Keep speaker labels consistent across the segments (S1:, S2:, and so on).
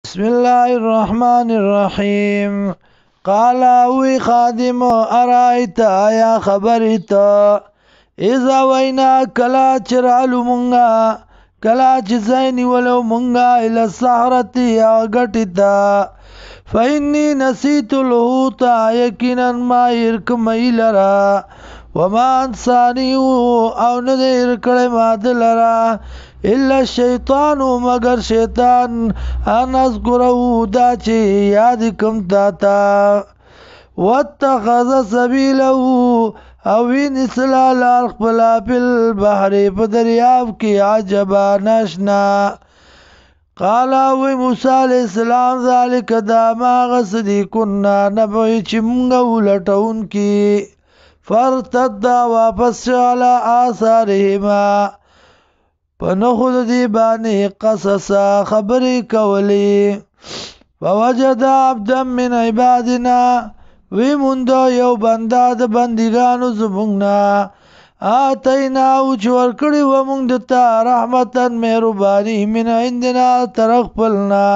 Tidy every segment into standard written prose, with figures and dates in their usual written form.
S1: بسم الله الرحمن الرحيم. قال وی خادم ارایت یا خبرتا اذا وینا کلا چرالو منگا کلا چزینی ولو منگا الى السحرتی یا گٹتا فإني نسيت الحوت یقینا ما ارکم ایلرا وما انسانیو او ندر کلمہ دلرا الا الشیطان مگر شیطان ان اذکرہو دا چی یاد کم داتا واتخذ سبیلہو اوین اسلال خپلا فی البحر پدریاب کی عجبا ناشنا قالا وی موسیٰ علیہ السلام ذالک دا ما غصدی کننا نبعی چمگو لٹون کی فرتد واپس علا آثارهما پنخود دی بانی قصصا خبری کولی فوجد عبدا من عبادنا وی مندو یو بندا د بندگانو زمونگنا آتینا اوچور کڑی ومونگدتا رحمتا مہربانی من عندنا طرق پلنا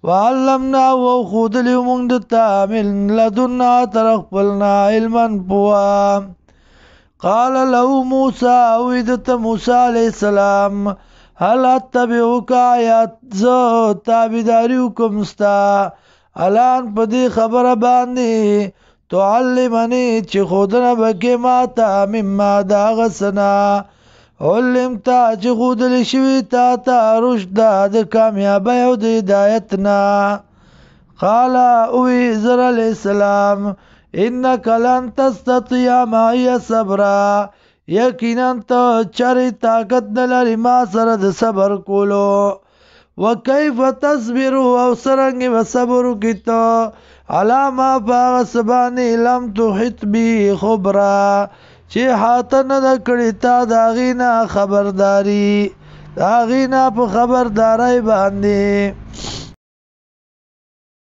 S1: وعلمنا وخودلی ومونگدتا من لدنا طرق پلنا علما پوا قال له موسیٰ اویدت موسیٰ علیہ السلام هل اتبعوک آیات زو تابداریو کمستا الان پدی خبر باندی تعلمنی چی خودنا بکی ماتا مما داغسنا علمتا چی خودلی شوی تا تا رشدہ دا کامیابی و دا ہدایتنا قال اوی زر علیہ السلام انک لن تستطیع معی صبرا یقینا تو چری طاقت نلری ما سرد صبر کولو وکیف تصبرو او سرنگی و صبرو کی تو علاما پاغ سبانی لم تحط بی خبرا چی حاتن دکڑی تا داغینا خبرداری داغینا پا خبرداری باندی